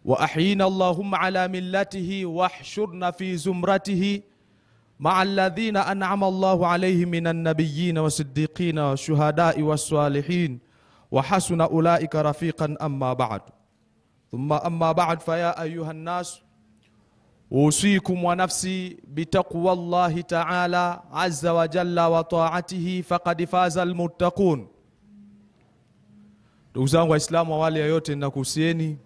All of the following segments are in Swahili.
وأحيينا اللهم على ملته واحشرنا في زمرته مع الذين أنعم الله عليهم من النبيين والصديقين والشهداء والصالحين وحسن أولئك رفيقا. أما بعد ثم أما بعد فيا أيها الناس أوصيكم ونفسي بتقوى الله تعالى عز وجل وطاعته فقد فاز المتقون. Ndugu zangu Waislamu, awali ya yote ninakuhusieni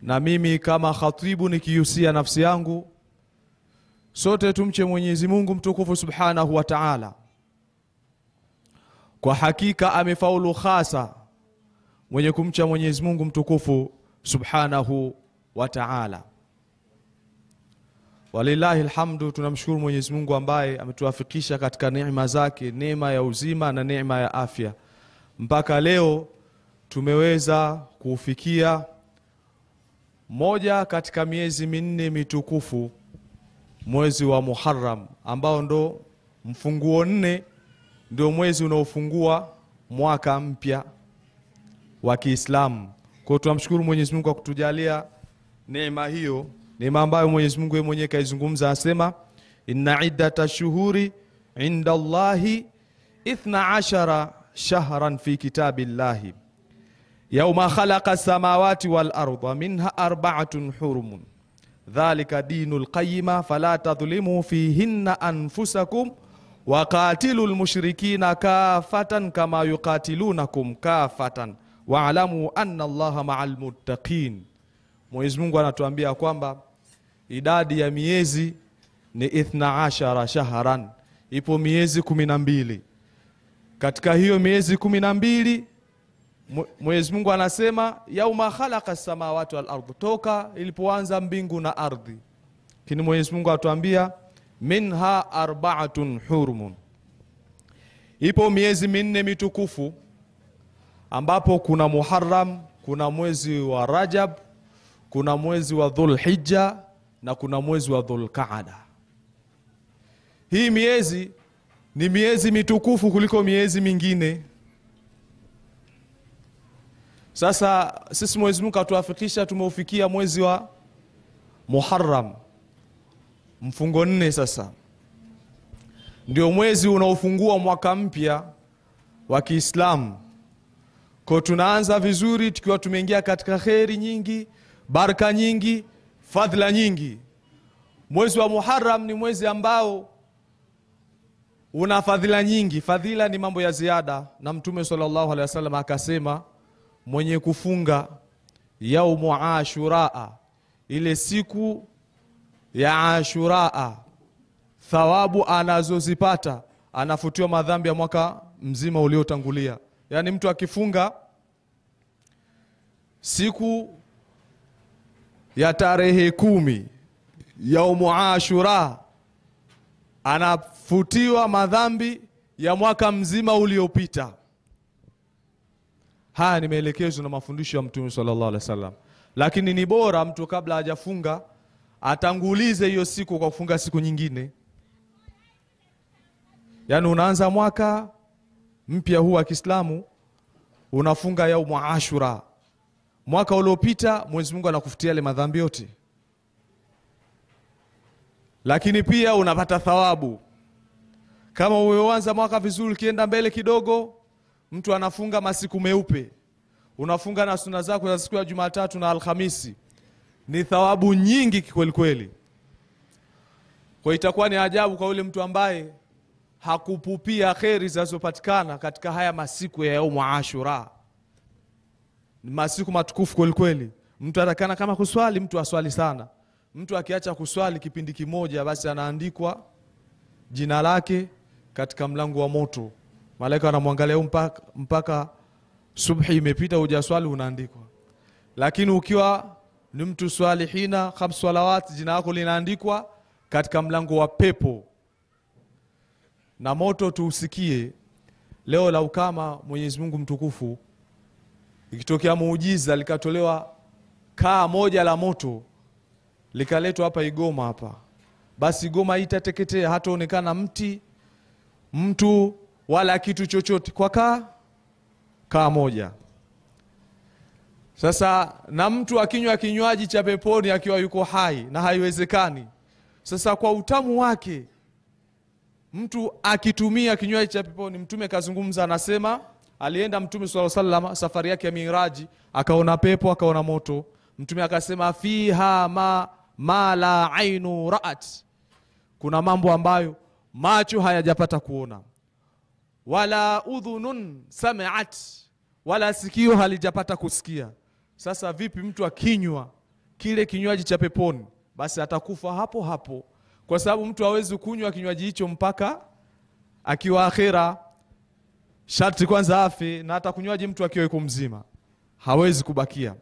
na mimi kama khatibu nikihusia nafsi yangu, sote tumche Mwenyezi Mungu mtukufu subhanahu wa ta'ala. Kwa hakika amefaulu khasa mwenye kumcha Mwenyezi Mungu mtukufu subhanahu wa ta'ala. Walillahi alhamdu, tunamshukuru Mwenyezi Mungu ambaye ametuwafikisha katika neema zake, neema ya uzima na neema ya afya, mpaka leo tumeweza kufikia moja katika miezi minne mitukufu, mwezi wa Muharram, ambao ndo mfunguo 4, ndio mwezi unaofungua mwaka mpya wa Kiislamu. Kwa tunamshukuru Mwenyezi Mungu kwa kutujalia neema hiyo, neema ambayo Mwenyezi Mungu yeye mwenyewe kaizungumza, asema inna iddata shuhuri inda Allahi 12 shahran fi kitabillahi yawma khalaqa samawati wal arda minha 4 hurum dhalika dinul qayyima fala tadhlimu fihinna anfusakum wa qatilul mushrikina kafatan kama yuqatilunakum kafatan wa'lamu anna Allaha ma'al muttaqin. Mwenyezi Mungu anatuambia kwamba idadi ya miezi ni 12 shahran, ipo miezi 12. Katika hiyo miezi 12 Mwenyezi Mungu anasema yauma khalaqa samawati wal ardh, toka ilipoanza mbingu na ardhi. Kini Mwenyezi Mungu atuambia minha 4 hurum, ipo miezi minne mitukufu, ambapo kuna Muharram, kuna mwezi wa Rajab, kuna mwezi wa Dhulhijja na kuna mwezi wa Dhulqaada. Hii miezi ni miezi mitukufu kuliko miezi mingine. Sasa sisi Mwenyezi Mungu atuafikisha, tumeufikia mwezi wa Muharram, mfungo 4. Sasa ndio mwezi unaofungua mwaka mpya wa Kiislamu. Kwa tunaanza vizuri tukiwa tumeingia katika khairi nyingi, baraka nyingi, fadhila nyingi. Mwezi wa Muharram ni mwezi ambao una fadhila nyingi. Fadhila ni mambo ya ziada, na Mtume sallallahu alaihi wasallam akasema mwenye kufunga yaumu Ashura, ile siku ya Ashura, thawabu anazozipata anafutiwa madhambi ya mwaka mzima uliotangulia. Yani mtu akifunga siku ya tarehe 10 yaumu Ashura, anafutiwa madhambi ya mwaka mzima uliopita. Haya ni maelekezo na mafundisho ya Mtume sallallahu alaihi wasallam. Lakini ni bora mtu kabla hajafunga atangulize hiyo siku kwa kufunga siku nyingine. Yani unaanza mwaka mpya huu wa Kiislamu, unafunga yaumu Ashura. Mwaka uliopita Mwenyezi Mungu anakufutia ile madhambi yote. Lakini pia unapata thawabu. Kama umeanza mwaka vizuri, kienda mbele kidogo, mtu anafunga masiku meupe, unafunga na sunna zako za siku ya Jumatatu na Alhamisi, ni thawabu nyingi kweli kweli. Kwa itakuwa ni ajabu kwa yule mtu ambaye hakupupia khairi zinazopatikana katika haya masiku ya yaumu Ashura. Ni masiku matukufu kweli kweli. Mtu atakana kama kuswali, mtu aswali sana. Mtu akiacha kuswali kipindi kimoja, basi anaandikwa jina lake katika mlango wa moto. Malaika wanamwangalia mpaka subhi imepita hujaswali, unaandikwa. Lakini ukiwa ni mtu swalihina 5 salawat, jina lako linaandikwa katika mlango wa pepo. Na moto tuusikie leo, lau kama Mwenyezi Mungu mtukufu ikitokea muujiza likatolewa kaa moja la moto likaletwa hapa Igoma hapa, basi Igoma itateketea, hataonekana mtu wala kitu chochote kwa kaa moja. Sasa na mtu akinywa kinywaji cha peponi akiwa yuko hai, na haiwezekani. Sasa kwa utamu wake mtu akitumia kinywaji cha peponi, Mtume kazungumza, anasema alienda Mtume sallallahu alaihi wasallam safari yake ya Miraji, akaona pepo, akaona moto. Mtume akasema fiha ma la ainu ra'at, kuna mambo ambayo macho hayajapata kuona, wala udhunun sami'at, wala sikio halijapata kusikia. Sasa vipi mtu akinywa kile kinywaji cha peponi? Basi atakufa hapo hapo, kwa sababu mtu hawezi kunywa kinywaji hicho mpaka akiwa akhera. Sharti kwanza afe, na atakunywaje mtu akiwa yuko mzima? Hawezi kubakia.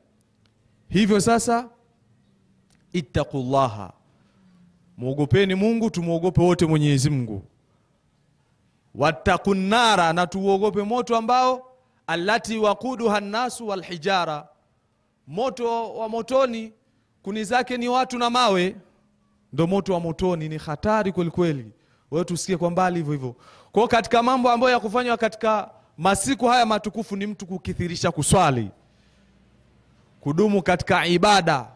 Hivyo sasa, ittaqullaha, muogopeni Mungu, tumuogope wote Mwenyezi Mungu. Wattaqun nara, na tuogope moto ambao allati waquduha an-nasu wal hijara, moto wa motoni kuni zake ni watu na mawe. Ndo moto wa motoni, ni hatari kweli kweli. Wewe tusikie kwa mbali hivyo hivyo. Kwa katika mambo ambayo ya kufanywa katika masiku haya matukufu ni mtu kukithirisha kuswali, kudumu katika ibada,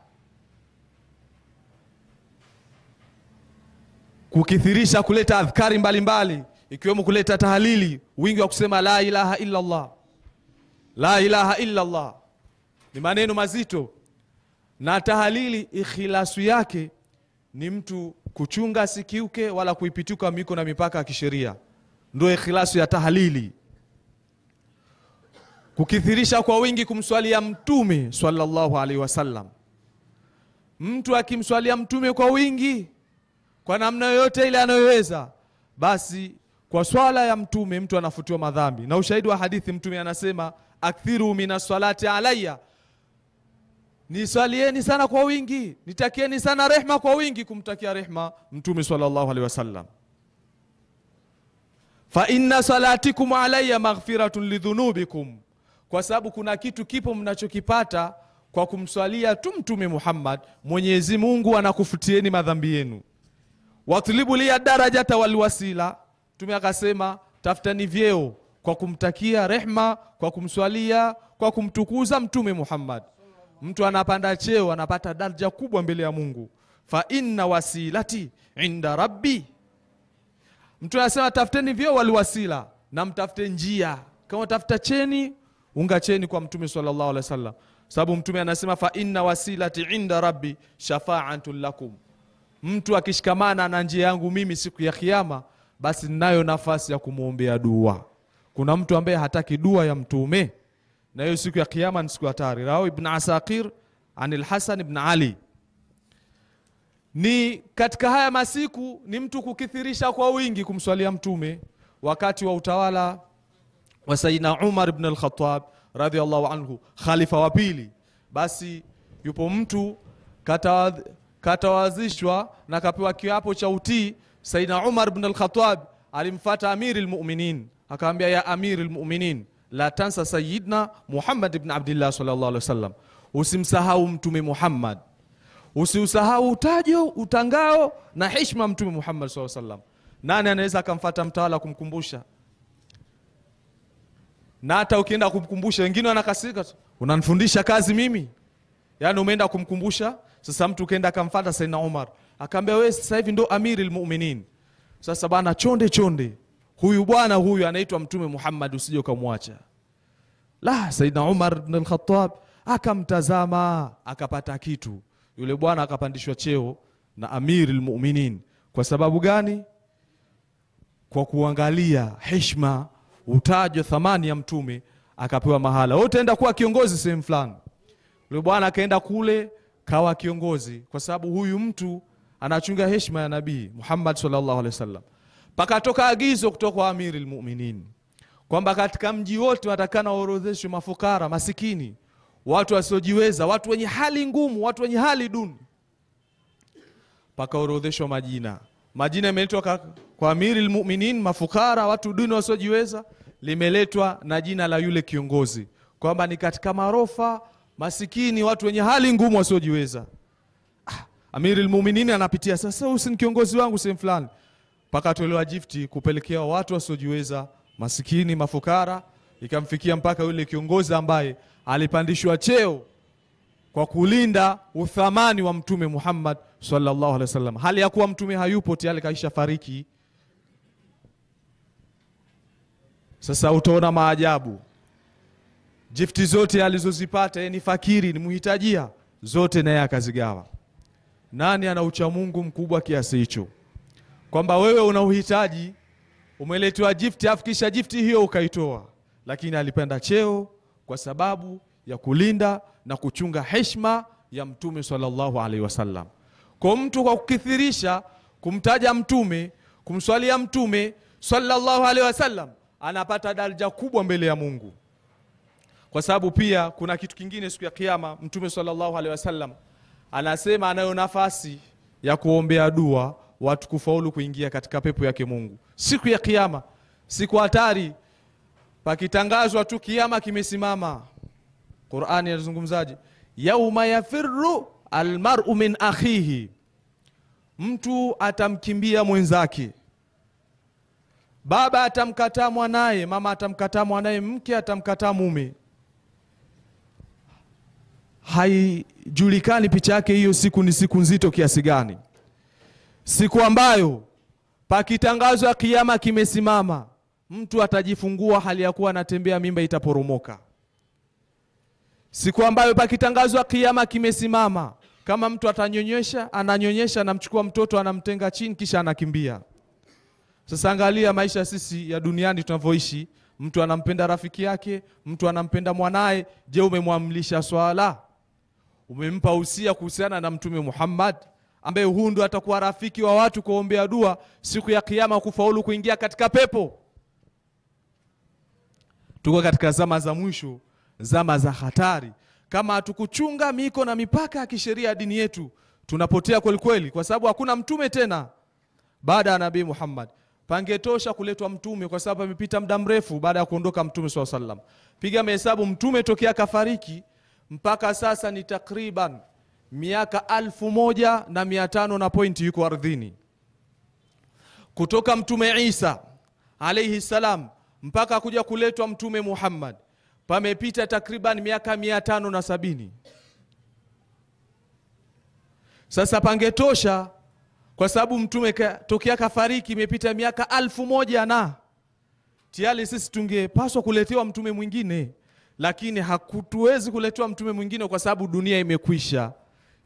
kukithirisha kuleta adhkari mbalimbali, ikiwemo kuleta tahlili, wingi wa kusema la ilaha illa Allah. La ilaha illa Allah ni maneno mazito, na tahlili ikhlasu yake ni mtu kuchunga sikiuke wala kuipituka miko na mipaka ya kisheria, ndio ikhlasu ya tahlili. Kukithirisha kwa wingi kumswalia Mtume sallallahu alaihi wasallam. Mtu akimswalia Mtume kwa wingi, kwa namna yoyote ile anayoweza, basi kwa swala ya Mtume mtu anafutiwa madhambi. Na ushahidi wa hadithi, Mtume anasema akthiru minas salati alayya, niswalieni sana kwa wingi, nitakieni sana rehma kwa wingi, kumtakia rehma Mtume sallallahu alaihi wasallam. Fa inna salatikum alayya maghfiratun lidhunubikum, kwa sababu kuna kitu kipo mnachokipata kwa kumswalia tu Mtume Muhammad, Mwenyezi Mungu anakufutieni madhambi yenu. Watlibu li darajata wal wasila, Mtume akasema tafutani vyeo kwa kumtakia rehma, kwa kumswalia, kwa kumtukuza Mtume Muhammad. Mtu anapanda cheo, anapata daraja kubwa mbele ya Mungu. Fa inna wasilati inda rabbi, mtu anasema tafuteni vyeo wal wasila, na mtafute njia. Kama tafuta cheni, unga cheni kwa Mtume sallallahu alaihi wasallam, sababu Mtume anasema fa inna wasilati inda rabbi shafa'atun lakum, mtu akishikamana na njia yangu mimi siku ya kiyama, basi ninayo nafasi ya kumuombea dua. Kuna mtu ambaye hataki dua ya Mtume, na hiyo siku ya kiyama ni siku hatari. Rawi ibn Asakir anil Hasan ibn Ali. Ni katika haya masiku ni mtu kukithirisha kwa wingi kumswalia Mtume. Wakati wa utawala wa Sayyidina Umar ibn al-Khattab radhiyallahu anhu, khalifa wa pili, basi yupo mtu katawazishwa na kapewa kiapo cha utii. Sayyidina Umar ibn al-Khattab alimfuata Amirul Mu'minin, akamwambia ya Amirul Mu'minin, la tansa Sayyidina Muhammad ibn Abdullah sallallahu alaihi wasallam, usimsahau Mtume Muhammad, usiusahau utajo, utangao na heshima Mtume Muhammad sallallahu alaihi wasallam. Nani anaweza akamfuata mtawala kumkumbusha? Na hata ukienda kumkumbusha, wengine wanakasirika, unanifundisha kazi mimi? Yani umeenda kumkumbusha. Sasa mtu ukaenda akamfuata Sayyidina Umar, akamwambia wewe sasa hivi ndo Amirul Mu'minin, sasa bana chonde huyu bwana huyu anaitwa Mtume Muhammad, usije ukamwacha. La, Sayyidina Umar ibn al-Khattab akamtazama, akapata kitu. Yule bwana akapandishwa cheo na Amirul Mu'minin. Kwa sababu gani? Kwa kuangalia heshima, utajo, thamani ya Mtume, akapewa mahala. Wewe utaenda kuwa kiongozi sehemu fulani. Yule bwana akaenda kule kawa kiongozi, kwa sababu huyu mtu anachunga heshima ya Nabii Muhammad sallallahu alaihi wasallam. Pakatoka agizo kutoka kwa Amirul Mu'minin kwamba katika mji wote watakana waorodheshwe mafukara, masikini, watu wasiojiweza, watu wenye hali ngumu, watu wenye hali duni. Pakaorodheshwa majina yameletwa kwa Amirul Mu'minin, mafukara, watu duni wasiojiweza, limeletwa na jina la yule kiongozi kwamba ni katika marofa, masikini, watu wenye hali ngumu wasiojiweza. Amirul Mu'minin anapitia, sasa huyu si kiongozi wangu sehemu fulani. Paka tolewa gifti kupelekea watu wasiojiweza, masikini, mafukara, ikamfikia mpaka yule kiongozi ambaye alipandishwa cheo kwa kulinda uthamani wa Mtume Muhammad sallallahu alaihi wasallam. Hali ya kuwa mtume hayupo, tayari kaisha fariki. Sasa utaona maajabu. Gifti zote alizozipata, ni fakiri, ni muhitajia, zote naye akazigawa. Nani ana ucha Mungu mkubwa kiasi hicho? Kwamba wewe una uhitaji, umeletewa gifti, afikisha gifti hiyo ukaitoa. Lakini alipenda cheo kwa sababu ya kulinda na kuchunga heshima ya Mtume sallallahu alaihi wasallam. Kwa mtu kwa kukithirisha kumtaja Mtume, kumswalia Mtume sallallahu alaihi wasallam, anapata daraja kubwa mbele ya Mungu. Kwa sababu pia kuna kitu kingine siku ya kiyama. Mtume sallallahu alaihi wasallam anasema anayo nafasi ya kuombea dua watu kufaulu kuingia katika pepo yake Mungu siku ya kiyama. Siku hatari, pakitangazwa tu kiyama kimesimama. Qur'ani inazungumzaje? Yauma yafirru almar'u min akhihi, mtu atamkimbia mwenzake. Baba atamkataa mwanae, mama atamkataa mwanae, mke atamkataa mume. Haijulikani picha yake hiyo siku ni siku nzito kiasi gani. Siku ambayo pakitangazwa kiyama kimesimama, mtu atajifungua hali ya kuwa anatembea, mimba itaporomoka. Siku ambayo pakitangazwa kiyama kimesimama, kama mtu atanyonyesha, ananyonyesha, anamchukua mtoto, anamtenga chini, kisha anakimbia. Sasa angalia maisha sisi ya duniani tunavyoishi. Mtu anampenda rafiki yake, mtu anampenda mwanae. Je, umemwamlisha swala? Umempa usia kuhusiana na Mtume Muhammad, ambaye huu ndo atakuwa rafiki wa watu kuombea dua siku ya kiyama kufaulu kuingia katika pepo? Tuko katika zama za mwisho, zama za hatari. Kama hatukuchunga miko na mipaka ya kisheria dini yetu, tunapotea kweli kweli, kwa sababu hakuna mtume tena baada ya Nabii Muhammad. Pangetosha kuletwa mtume, kwa sababu amepita muda mrefu baada ya kuondoka Mtume sallallahu alaihi wasallam. Piga mahesabu, mtume tokea kafariki mpaka sasa ni takriban miaka 1500 na pointi yuko ardhini. Kutoka Mtume Isa alayhi salam mpaka kuja kuletwa Mtume Muhammad pamepita takriban miaka 570. Sasa pangetosha, kwa sababu mtume tokea kafariki imepita miaka 1000 na tayari sisi tungepaswa kuletewa mtume mwingine, lakini hakutuwezi kuletewa mtume mwingine kwa sababu dunia imekwisha,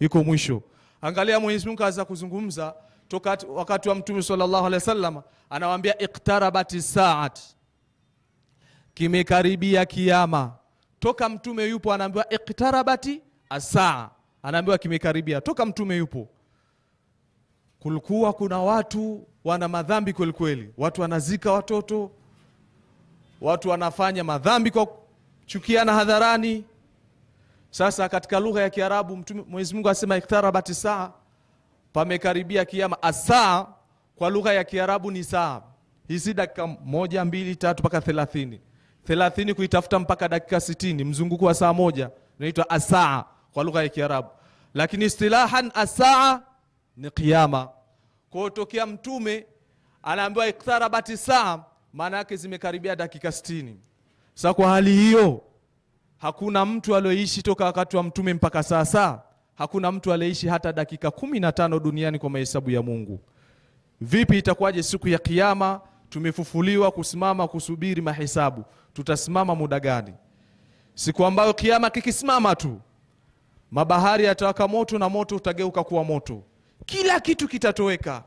iko mwisho. Angalia Mwenyezi Mungu kaanza kuzungumza toka wakati wa Mtume sallallahu alaihi wasallam, anawaambia iqtarabati saat, kimekaribia kiyama. Toka mtume yupo anaambiwa iqtarabati as-saa, anaambiwa kimekaribia. Toka mtume yupo kulikuwa kuna watu wana madhambi kweli kweli, watu wanazika watoto, watu wanafanya madhambi kwa chukiana hadharani. Sasa katika lugha ya Kiarabu Mwenyezi Mungu asema iqtarabati saa, pamekaribia kiyama. Asaa kwa lugha ya Kiarabu ni saa. Hizi dakika 1, 2, 3 mpaka 30. 30 kuitafuta mpaka dakika 60, mzunguko wa saa moja unaitwa asaa kwa lugha ya Kiarabu. Lakini istilahan asaa ni kiyama. Kwa tokea mtume anaambiwa iqtarabati saa, maana yake zimekaribia dakika 60. Sasa kwa hali hiyo, hakuna mtu aliyeishi toka wakati wa mtume mpaka sasa, hakuna mtu aliyeishi hata dakika 15 duniani kwa mahesabu ya Mungu. Vipi itakuwaje siku ya kiyama tumefufuliwa kusimama kusubiri mahesabu? Tutasimama muda gani? Siku ambayo kiyama kikisimama tu, mabahari yatawaka moto na moto utageuka kuwa moto. Kila kitu kitatoweka.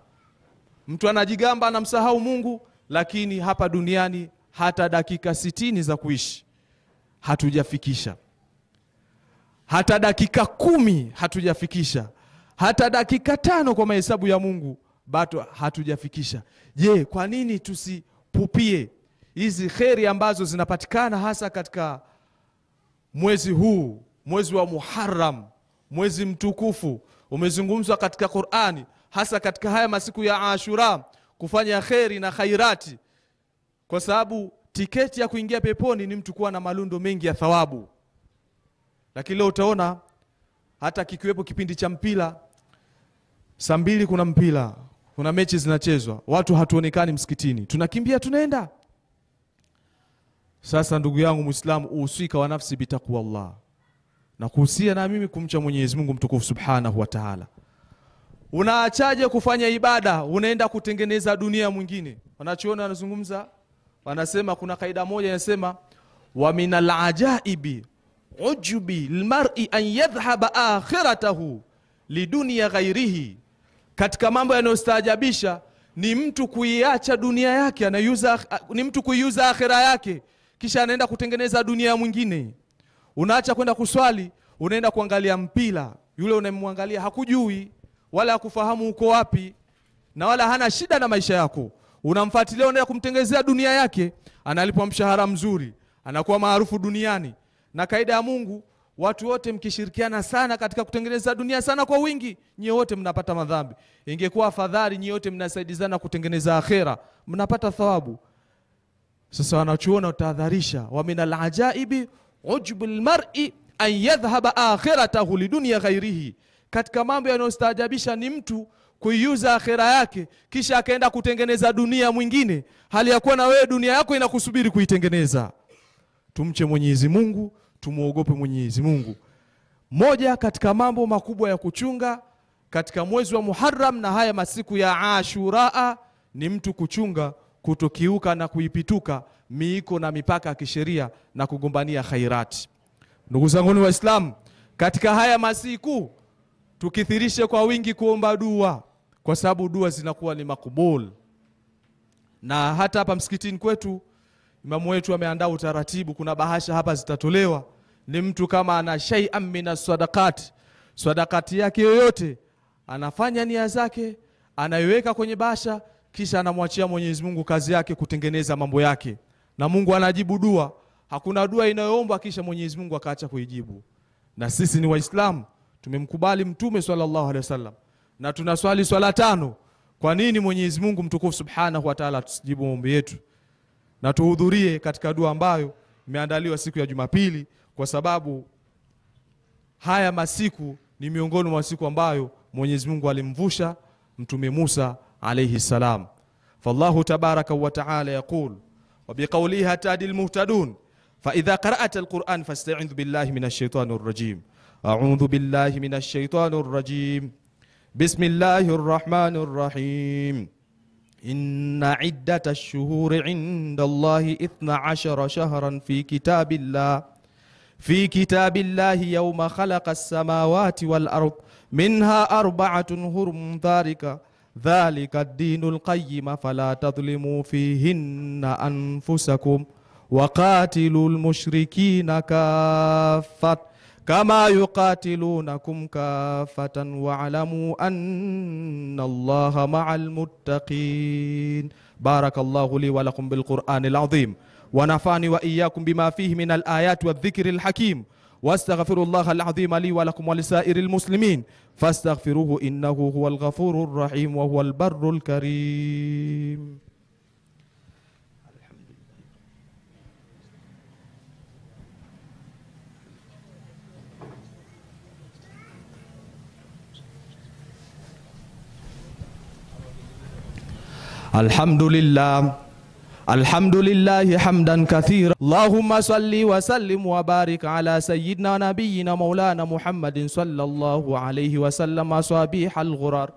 Mtu anajigamba anamsahau Mungu, lakini hapa duniani hata dakika 60 za kuishi hatujafikisha. Hata dakika 10 hatujafikisha. Hata dakika 5 kwa mahesabu ya Mungu bado hatujafikisha. Je, kwa nini tusipupie hizi kheri ambazo zinapatikana hasa katika mwezi huu, mwezi wa Muharram, mwezi mtukufu? Umezungumzwa katika Qur'ani hasa katika haya masiku ya Ashura kufanya kheri na khairati, kwa sababu tiketi ya kuingia peponi ni mtu kuwa na malundo mengi ya thawabu. Lakini leo utaona hata kikiwepo kipindi cha mpira, saa 2 kuna mpira, kuna mechi zinachezwa, watu hatuonekani msikitini, tunakimbia tunaenda. Sasa ndugu yangu Muislamu, uhusika wa nafsi bitaqwa Allah, na kuhusia na mimi kumcha Mwenyezi Mungu mtukufu Subhanahu wa Ta'ala. Unaachaje kufanya ibada, unaenda kutengeneza dunia mwingine? Wanachoona wanazungumza, wanasema kuna kaida moja inasema, wa minal ajaibi ujubi almar'i an yadhhaba akhiratahu lidunya ghairihi. Katika mambo yanayostaajabisha ni mtu kuiacha dunia yake, ni mtu kuiuza akhira yake, kisha anaenda kutengeneza dunia mwingine. Unaacha kwenda kuswali, unaenda kuangalia mpira. Yule unayemwangalia hakujui wala hakufahamu uko wapi, na wala hana shida na maisha yako. Unamfuatilia, unaenda kumtengenezea dunia yake, analipwa mshahara mzuri, anakuwa maarufu duniani. Na kaida ya Mungu, watu wote mkishirikiana sana katika kutengeneza dunia sana kwa wingi, nyie wote mnapata madhambi. Ingekuwa afadhali nyie wote mnasaidizana kutengeneza akhera, mnapata thawabu. Sasa wanachuona utahadharisha, wa minal ajaibi ujbul mar'i an yadhhaba akhiratahu lidunya ghairihi. Katika mambo yanayostaajabisha ni mtu kuiuza akhera yake kisha akaenda kutengeneza dunia mwingine, hali ya kuwa na wewe dunia yako inakusubiri kuitengeneza. Tumche Mwenyezi Mungu, tumuogope Mwenyezi Mungu. Moja katika mambo makubwa ya kuchunga katika mwezi wa Muharram na haya masiku ya Ashura ni mtu kuchunga kutokiuka na kuipituka miiko na mipaka ya kisheria na kugombania khairati. Ndugu zangu Waislamu, katika haya masiku tukithirishe kwa wingi kuomba dua, kwa sababu dua zinakuwa ni makubul. Na hata hapa msikitini kwetu imamu wetu ameandaa utaratibu, kuna bahasha hapa zitatolewa. Ni mtu kama ana shay'an min sadaqat, sadaqati yake yoyote anafanya nia zake, anaiweka kwenye bahasha, kisha anamwachia Mwenyezi Mungu kazi yake kutengeneza mambo yake, na Mungu anajibu dua. Hakuna dua inayoombwa kisha Mwenyezi Mungu akaacha kuijibu. Na sisi ni Waislamu, tumemkubali Mtume sallallahu alaihi wasallam na tunaswali swala 5. Kwa nini Mwenyezi Mungu mtukufu Subhanahu wa Ta'ala tusijibu maombi yetu? Na tuhudhurie katika dua ambayo imeandaliwa siku ya Jumapili, kwa sababu haya masiku ni miongoni mwa siku ambayo Mwenyezi Mungu alimvusha Mtume Musa alayhi salam. Fallahu tabaraka wa ta'ala yaqul wa biqawlihi hatadil muhtadun fa idha qara'ta alquran fasta'idh billahi minash shaitanir rajim. A'udhu billahi minash shaitanir rajim. Bismillahir rahmanir rahim. Inna iddatash shuhuri 'inda Allahi 12 shahran fi kitabillahi yawma khalaqas samawati wal ard minha 4 hurum dhalika ad-dinul qayyim fala tadhlimu fihinna anfusakum wa qatilul mushrikina kaffat kama yuqatilunakum kaffatan wa'lamu anna Allaha ma'al muttaqin. Barakallahu li wa lakum bil Qur'anil azim wa nafani wa iyyakum bima fihi min al ayati wadh-dhikril hakim. واستغفرullah العظيم لي ولكم ولسائر المسلمين فاستغفروه إنه هو الغفور الرحيم وهو البر الكريم. الحمد لله حمدا كثيرا. اللهم صل وسلم وبارك على سيدنا نبينا مولانا محمد صلى الله عليه وسلم صبيح الغرار.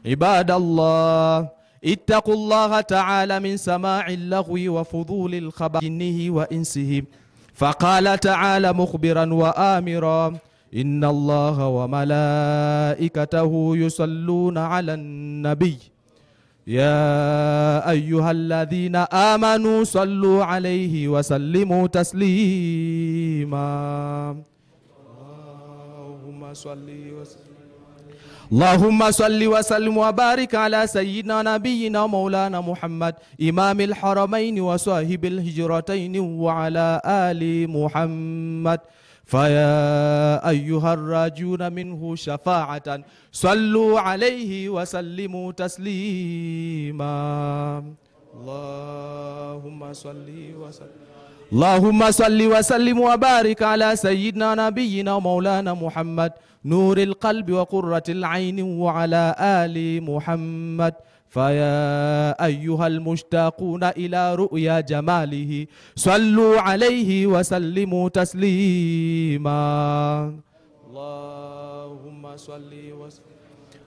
عباد الله اتقوا الله تعالى من سماع اللغو وفضول الخبر جنه وإنسه، فقال تعالى مخبرا وآمرا إن الله وملائكته يصلون على النبي يا أيها الذين آمنوا صلوا عليه وسلموا تسليما. اللهم صل وسلم وبارك على سيدنا نبينا مولانا محمد إمام الحرمين وصاحب الهجرتين وعلى آل محمد. فيا أيها الراجون منه شفاعة صلوا عليه وسلموا تسليما. اللهم صل وسلم اللهم صل وسلم وبارك على سيدنا نبينا ومولانا محمد نور القلب وقرة العين وعلى آل محمد. فيا أيها المشتاقون إلى رؤيا جماله صلوا عليه وسلموا تسليما.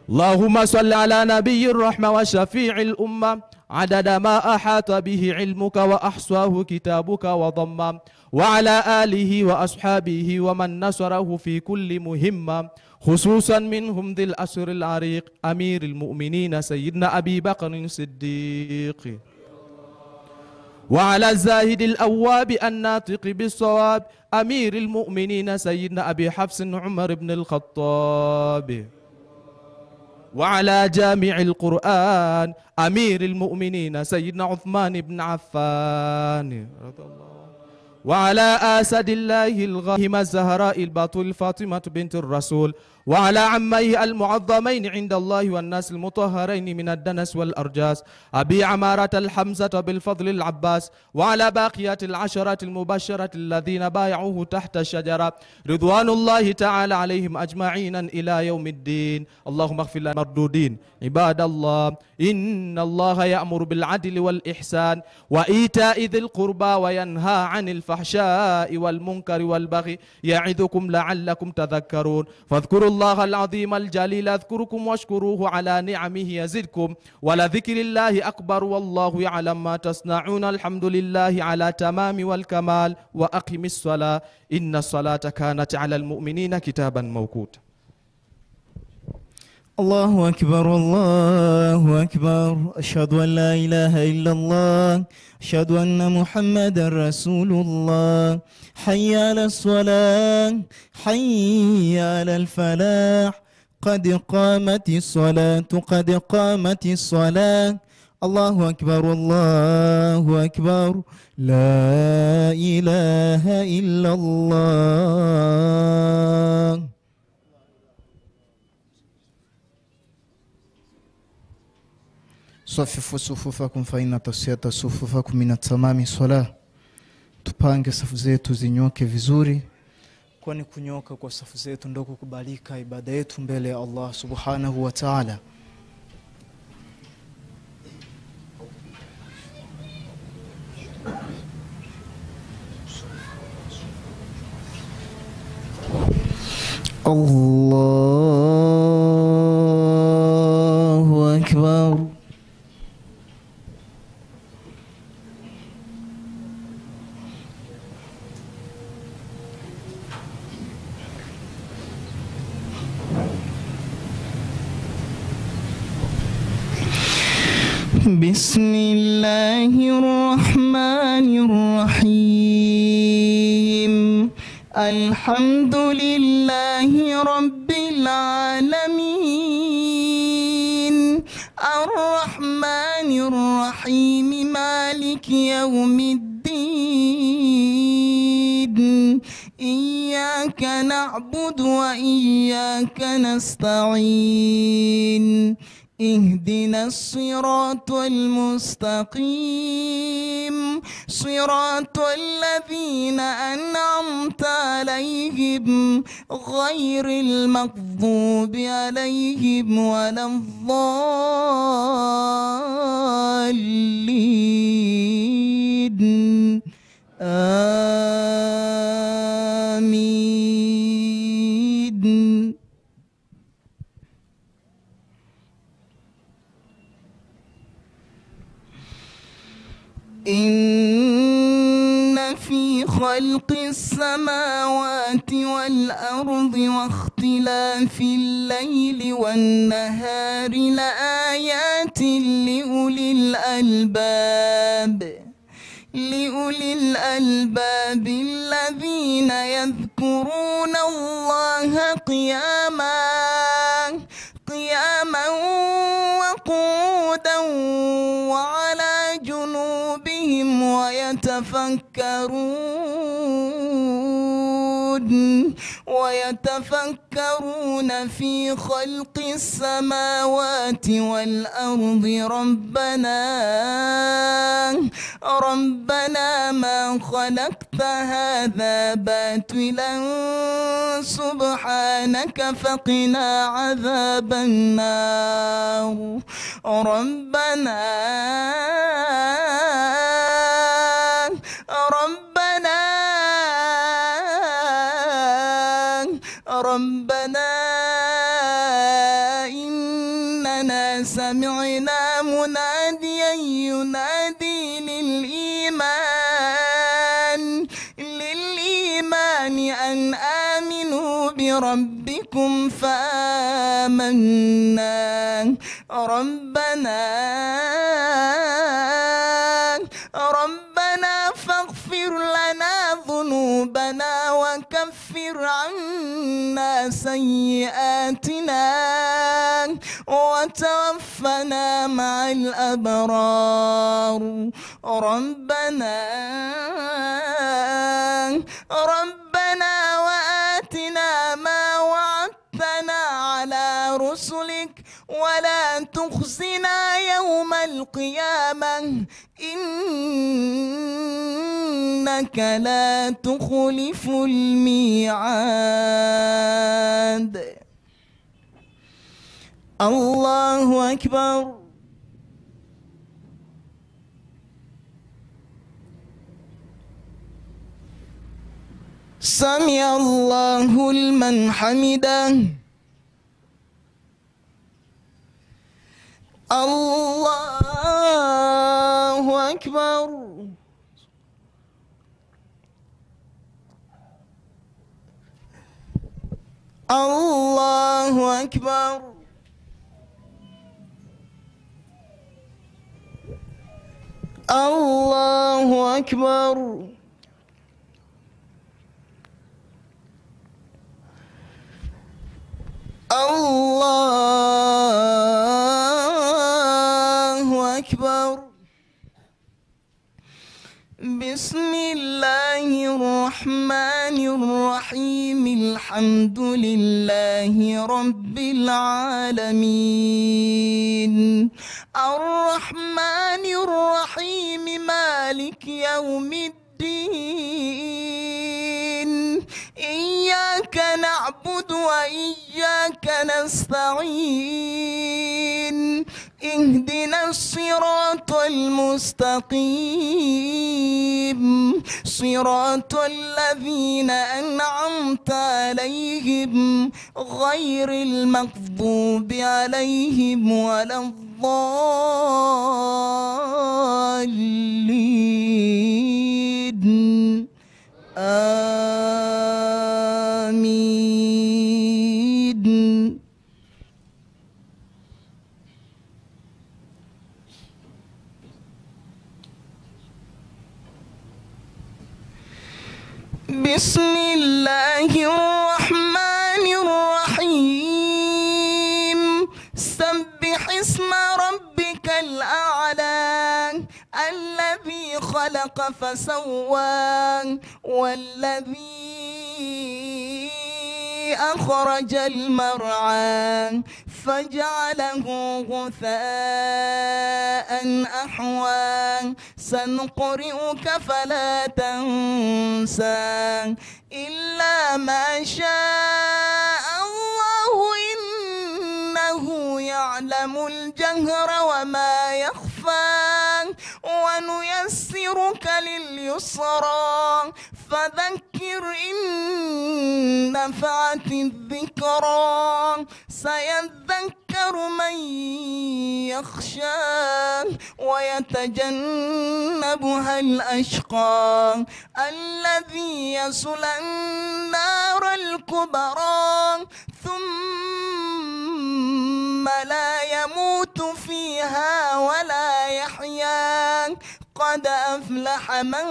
اللهم صل على نبي الرحمة وشفيع الأمة عدد ما أحاط به علمك وأحصاه كتابك وضم، وعلى آله وأصحابه ومن نصره في كل مهمة، خصوصا منهم ذي الأسر العريق أمير المؤمنين سيدنا أبي بكر الصديق، وعلى الزاهد الأواب الناطق بالصواب أمير المؤمنين سيدنا أبي حفص عمر بن الخطاب، وعلى جامع القرآن أمير المؤمنين سيدنا عثمان بن عفان رضي الله، وعلى أسد الله الغاهم الزهراء البطول فاطمة بنت الرسول، وعلى عميه المعظمين عند الله والناس المطهرين من الدنس والأرجاس أبي عمارة الحمزة بالفضل العباس، وعلى باقيات العشرات المبشرة الذين بايعوه تحت الشجرة رضوان الله تعالى عليهم أجمعين إلى يوم الدين. اللهم اغفر لنا المردودين. عباد الله، إن الله يأمر بالعدل والإحسان وإيتاء ذي القربى وينهى عن الفحشاء والمنكر والبغي يعظكم لعلكم تذكرون. فاذكروا الله العظيم الجليل اذكركم واشكروه على نعمه يزدكم ولذكر الله أكبر والله يعلم ما تصنعون. الحمد لله على تمام والكمال. وأقم الصلاة إن الصلاة كانت على المؤمنين كتابا موقوتا. الله أكبر الله أكبر. أشهد أن لا إله إلا الله، أشهد أن محمدا رسول الله. حي على الصلاة، حي على الفلاح، قد قامت الصلاة قد قامت الصلاة. الله أكبر الله أكبر. لا إله إلا الله. Safifu sufufakum fa inna tasiyata sufufakum min tamami salah. Tupange safu zetu zinyoke vizuri, kwani kunyoka kwa safu zetu ndio kukubalika ibada yetu mbele ya Allah subhanahu wa ta'ala. Allahu akbar. بسم الله الرحمن الرحيم. الحمد لله رب العالمين، الرحمن الرحيم، مالك يوم الدين. إياك نعبد وإياك نستعين. اهدنا الصراط المستقيم، صراط الذين أنعمت عليهم غير المغضوب عليهم ولا الضالين. آمين. إن في خلق السماوات والأرض واختلاف الليل والنهار لآيات لأولي الألباب، لأولي الألباب الذين يذكرون الله قياما وقعودا وعلى جنوبهم ويتفكرون ويتفكرون في خلق السماوات والأرض ربنا ما خلقت هذا باطلا سبحانك فقنا عذاب النار ربنا إننا سمعنا مناديا ينادي للإيمان أن آمنوا بربكم فآمنا ربنا فاغفر لنا ذنوبنا وكفر عنا سيئاتنا وتوفنا مع الأبرار ربنا وآتنا ما وعدتنا على رسلك ولا تخزنا يوم القيامة إنك لا تخلف الميعاد. الله أكبر. سمع الله لمن حمده. الله أكبر. الله أكبر. الله أكبر. الله أكبر. بسم الله الرحمن الرحيم. الحمد لله رب العالمين الرحمن الرحيم مالك يوم الدين إياك نعبد وإياك نستعين اهدنا الصراط المستقيم صراط الذين أنعمت عليهم غير المغضوب عليهم ولا الضالين آمين. بسم الله الرحمن الرحيم. سبح اسم ربك الأعلى الذي خلق فسوى والذي أخرج المرعى فجعله غثاء أحوى سنقرئك فلا تنسى إلا ما شاء الله إنه يعلم الجهر وما يخفى ونيسرك لليسرى فذكر إن نفعت الذكرى سيذكر من يخشى ويتجنبها الأشقى الذي يصلى النار الكبرى ثم لا يموت فيها ولا يحيا قد أفلح من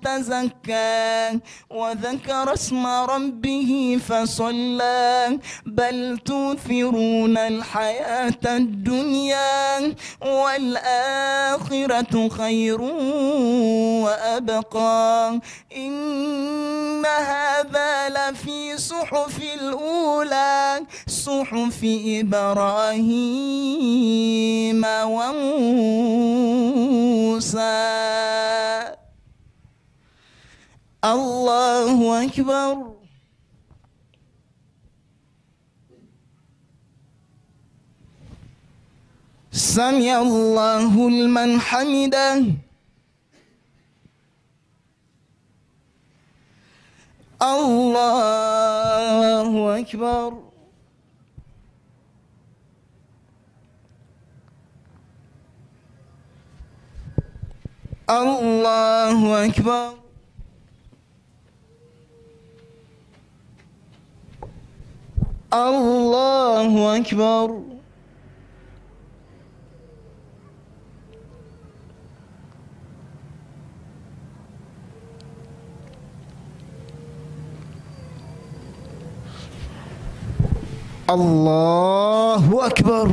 تزكى وذكر اسم ربه فصلى بل تؤثرون الحياة الدنيا والآخرة خير وأبقى إن هذا لفي صحف الأولى صحف إبراهيم وموسى. الله أكبر. سمع الله لمن حمده. الله أكبر. الله أكبر. الله أكبر. الله أكبر.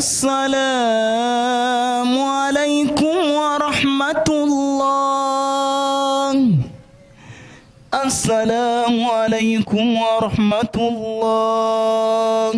السلام عليكم ورحمة الله. السلام عليكم ورحمة الله.